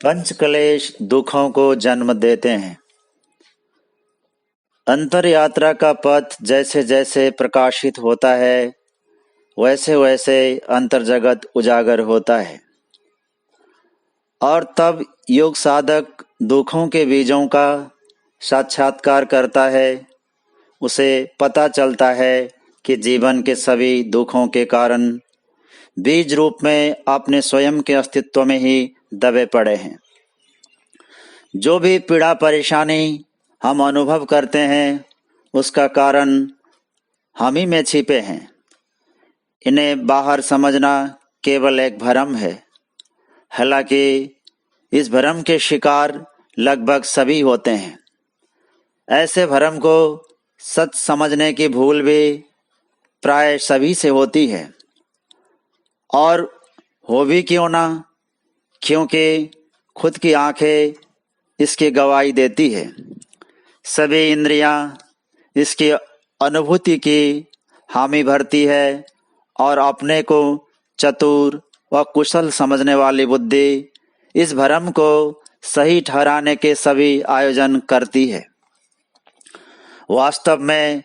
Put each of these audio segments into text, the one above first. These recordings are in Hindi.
पंच क्लेश दुखों को जन्म देते हैं। अंतर यात्रा का पथ जैसे जैसे प्रकाशित होता है वैसे वैसे अंतर जगत उजागर होता है और तब योग साधक दुखों के बीजों का साक्षात्कार करता है। उसे पता चलता है कि जीवन के सभी दुखों के कारण बीज रूप में अपने स्वयं के अस्तित्व में ही दबे पड़े हैं। जो भी पीड़ा परेशानी हम अनुभव करते हैं उसका कारण हम ही में छिपे हैं। इन्हें बाहर समझना केवल एक भ्रम है। हालांकि इस भ्रम के शिकार लगभग सभी होते हैं। ऐसे भ्रम को सच समझने की भूल भी प्राय सभी से होती है, और हो भी क्यों ना, क्योंकि खुद की आंखें इसकी गवाही देती है। सभी इंद्रियां इसकी अनुभूति की हामी भरती है और अपने को चतुर व कुशल समझने वाली बुद्धि इस भ्रम को सही ठहराने के सभी आयोजन करती है। वास्तव में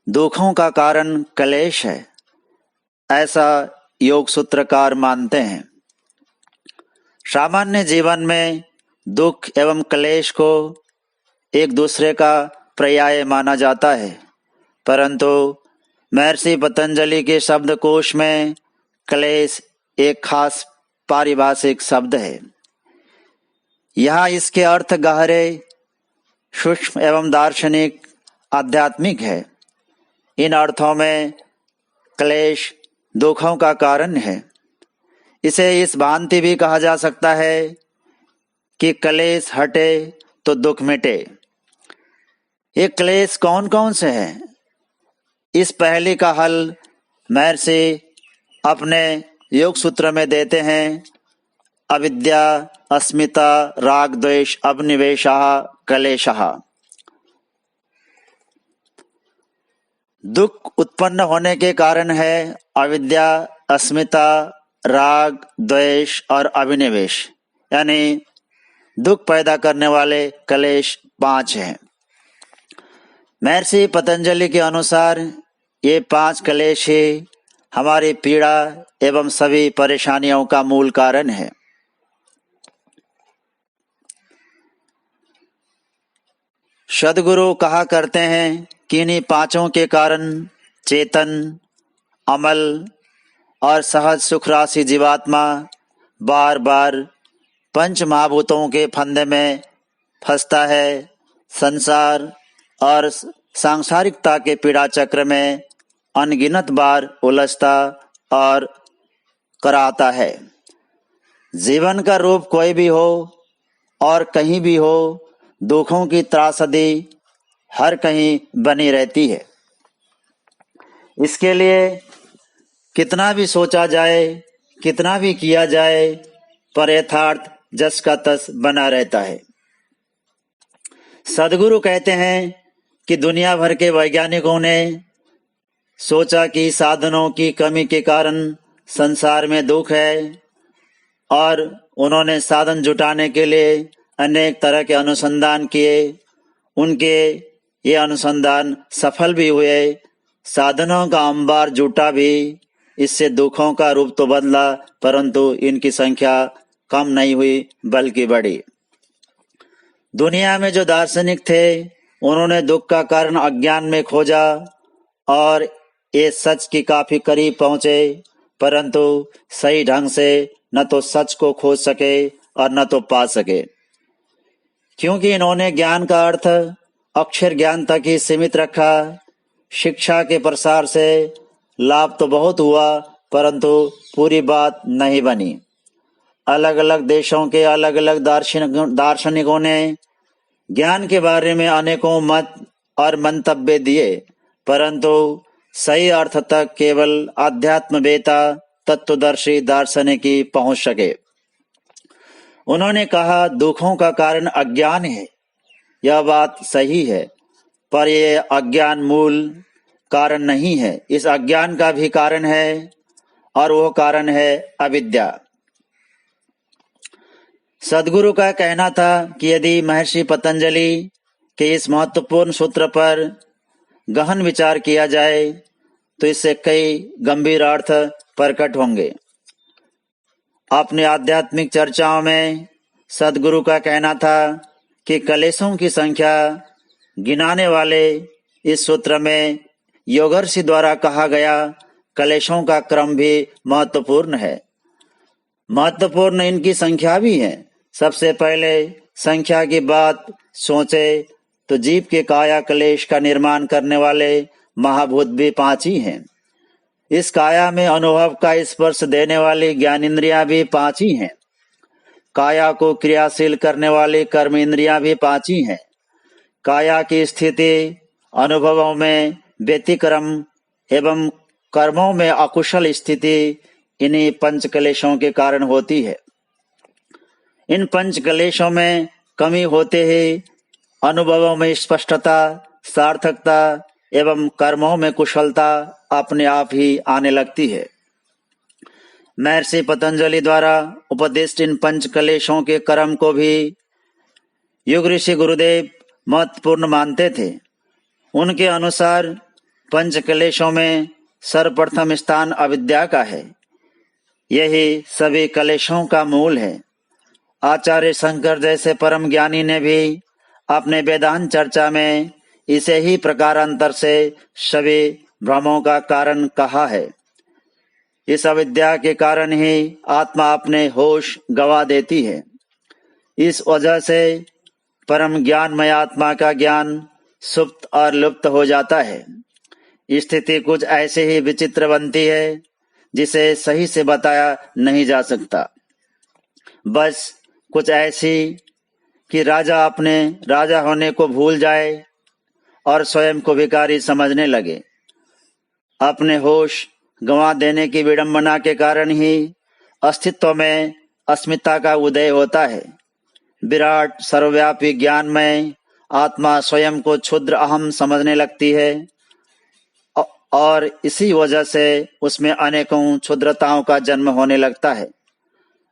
दुखों का कारण क्लेश है, ऐसा योग सूत्रकार मानते हैं। सामान्य जीवन में दुख एवं क्लेश को एक दूसरे का पर्याय माना जाता है, परंतु महर्षि पतंजलि के शब्दकोश में क्लेश एक खास पारिभाषिक शब्द है। यहाँ इसके अर्थ गहरे, सूक्ष्म एवं दार्शनिक, आध्यात्मिक है। इन अर्थों में क्लेश दुखों का कारण है। इसे इस भांति भी कहा जा सकता है कि क्लेश हटे तो दुख मिटे। ये क्लेश कौन कौन से हैं? इस पहेली का हल महर्षि अपने योग सूत्र में देते हैं। अविद्या, अस्मिता, राग, द्वेष, अभिनिवेशः, क्लेशः। दुख उत्पन्न होने के कारण है अविद्या, अस्मिता, राग, द्वेष और अभिनिवेश, यानी दुख पैदा करने वाले क्लेश 5 हैं। महर्षि पतंजलि के अनुसार ये 5 क्लेश ही हमारी पीड़ा एवं सभी परेशानियों का मूल कारण है। सद्गुरु कहा करते हैं कि इन्हीं 5 के कारण चेतन, अमल और सहज सुख राशि जीवात्मा बार बार पंच महाभूतों के फंदे में फंसता है, संसार और सांसारिकता के पीड़ा चक्र में अनगिनत बार उलझता और कराता है। जीवन का रूप कोई भी हो और कहीं भी हो, दुखों की त्रासदी हर कहीं बनी रहती है। इसके लिए कितना भी सोचा जाए, कितना भी किया जाए, पर यथार्थ जस का तस बना रहता है। सद्गुरु कहते हैं कि दुनिया भर के वैज्ञानिकों ने सोचा कि साधनों की कमी के कारण संसार में दुख है, और उन्होंने साधन जुटाने के लिए अनेक तरह के अनुसंधान किए। उनके ये अनुसंधान सफल भी हुए। साधनों का अंबार जुटा भी, इससे दुखों का रूप तो बदला, परंतु इनकी संख्या कम नहीं हुई बल्कि बढ़ी। दुनिया में जो दार्शनिक थे उन्होंने दुख का कारण अज्ञान में खोजा और ये सच की काफी करीब पहुंचे, परंतु सही ढंग से न तो सच को खोज सके और न तो पा सके, क्योंकि इन्होंने ज्ञान का अर्थ अक्षर ज्ञान तक ही सीमित रखा। शिक्षा के प्रसार से लाभ तो बहुत हुआ, परंतु पूरी बात नहीं बनी। अलग अलग देशों के अलग अलग दार्शनिकों ने ज्ञान के बारे में अनेकों मत और मंतव्य दिए, परंतु सही अर्थ तक केवल अध्यात्मवेता, तत्वदर्शी दार्शनिक ही पहुंच सके। उन्होंने कहा दुखों का कारण अज्ञान है। यह बात सही है, पर यह अज्ञान मूल कारण नहीं है। इस अज्ञान का भी कारण है, और वह कारण है अविद्या। सदगुरु का कहना था कि यदि महर्षि पतंजलि के इस महत्वपूर्ण सूत्र पर गहन विचार किया जाए तो इससे कई गंभीर अर्थ प्रकट होंगे। अपनी आध्यात्मिक चर्चाओं में सदगुरु का कहना था कि कलेशों की संख्या गिनाने वाले इस सूत्र में योगर्षि द्वारा कहा गया कलेशों का क्रम भी महत्वपूर्ण है। महत्वपूर्ण इनकी संख्या भी है। सबसे पहले संख्या की बात सोचे तो जीव के काया कलेश का निर्माण करने वाले महाभूत भी 5 ही हैं। इस काया में अनुभव का स्पर्श देने वाली ज्ञानेंद्रियां भी 5 ही हैं। काया को क्रियाशील करने वाली कर्म इंद्रियां भी 5 ही हैं। काया की स्थिति अनुभवों में व्यतिक्रम एवं कर्मों में अकुशल स्थिति इन्हीं पंच कलेशों के कारण होती है। इन पंच कलेशों में कमी होते ही अनुभवों में स्पष्टता, सार्थकता एवं कर्मों में कुशलता अपने आप ही आने लगती है। महर्षि पतंजलि द्वारा उपदिष्ट इन पंच कलेशों के कर्म को भी युग ऋषि गुरुदेव महत्वपूर्ण मानते थे। उनके अनुसार पंच कलेशों में सर्वप्रथम स्थान अविद्या का है। यही सभी कलेशों का मूल है। आचार्य शंकर जैसे परम ज्ञानी ने भी अपने वेदांत चर्चा में इसे ही प्रकारांतर से सभी भ्रमों का कारण कहा है। इस अविद्या के कारण ही आत्मा अपने होश गवा देती है। इस वजह से परम ज्ञानमय आत्मा का ज्ञान सुप्त और लुप्त हो जाता है। स्थिति कुछ ऐसे ही विचित्र बनती है जिसे सही से बताया नहीं जा सकता। बस कुछ ऐसी कि राजा अपने राजा होने को भूल जाए और स्वयं को भिखारी समझने लगे। अपने होश गंवा देने की विडंबना के कारण ही अस्तित्व में अस्मिता का उदय होता है। विराट सर्वव्यापी ज्ञानमय आत्मा स्वयं को क्षुद्र अहम समझने लगती है और इसी वजह से उसमें अनेकों क्षुद्रताओं का जन्म होने लगता है।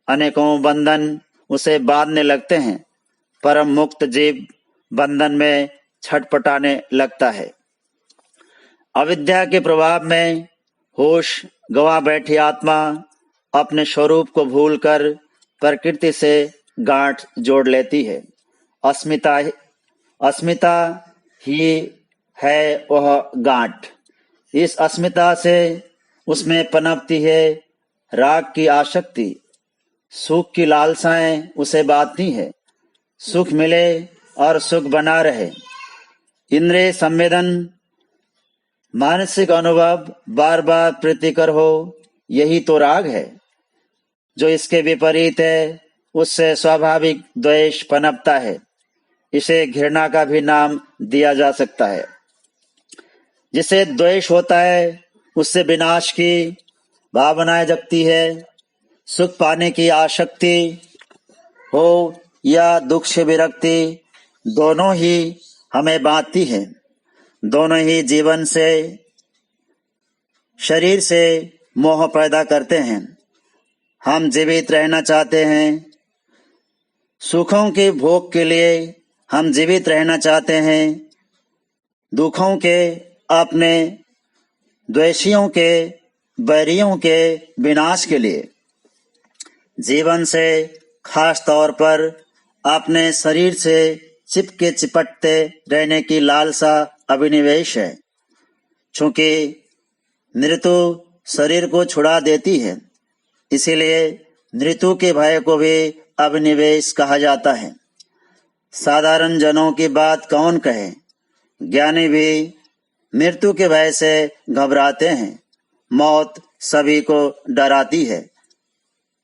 अनेकों बंधन उसे बांधने लगते हैं। परम मुक्त जीव बंधन में छटपटाने लगता है। अविद्या के प्रभाव में होश गंवा बैठी आत्मा अपने स्वरूप को भूलकर प्रकृति से गांठ जोड़ लेती है। अस्मिता ही है वह गांठ। इस अस्मिता से उसमें पनपती है राग की आसक्ति। सुख की लालसाएं उसे बांधती है। सुख मिले और सुख बना रहे। इंद्रिय संवेदन, मानसिक अनुभव बार बार प्रीतिकर हो, यही तो राग है। जो इसके विपरीत है उससे स्वाभाविक द्वेष पनपता है। इसे घृणा का भी नाम दिया जा सकता है। जिसे द्वेष होता है उससे विनाश की भावनाएं जगती है। सुख पाने की आसक्ति हो या दुख से विरक्ति, दोनों ही हमें बांधती है। दोनों ही जीवन से, शरीर से मोह पैदा करते हैं। हम जीवित रहना चाहते हैं। सुखों के भोग के लिए हम जीवित रहना चाहते हैं। दुखों के, अपने द्वेषियों के, बैरियों के विनाश के लिए। जीवन से, खास तौर पर अपने शरीर से चिपके चिपटते रहने की लालसा अभिनिवेश है। चूंकि मृत्यु शरीर को छुड़ा देती है, इसीलिए मृत्यु के भय को भी अभिनिवेश कहा जाता है। साधारण जनों की बात कौन कहे, ज्ञानी भी मृत्यु के भय से घबराते हैं। मौत सभी को डराती है।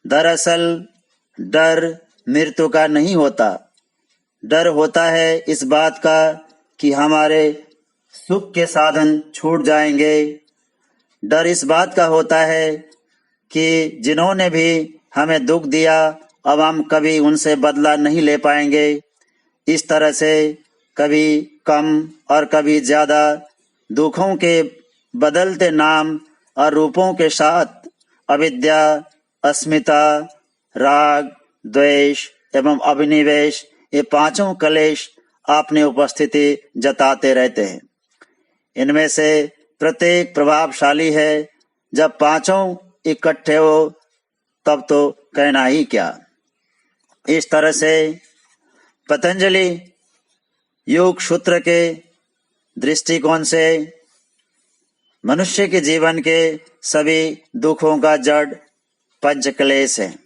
दरअसल डर मृत्यु का नहीं होता। डर होता है इस बात का कि हमारे सुख के साधन छूट जाएंगे। डर इस बात का होता है कि जिन्होंने भी हमें दुख दिया अब हम कभी उनसे बदला नहीं ले पाएंगे। इस तरह से कभी कम और कभी ज्यादा दुखों के बदलते नाम और रूपों के साथ अविद्या, अस्मिता, राग, द्वेष एवं अभिनिवेश, ये पांचों क्लेश अपनी उपस्थिति जताते रहते हैं। इनमें से प्रत्येक प्रभावशाली है। जब पांचों इकट्ठे हो तब तो कहना ही क्या। इस तरह से पतंजलि योग सूत्र के दृष्टिकोण से मनुष्य के जीवन के सभी दुखों का जड़ पंच क्लेश है।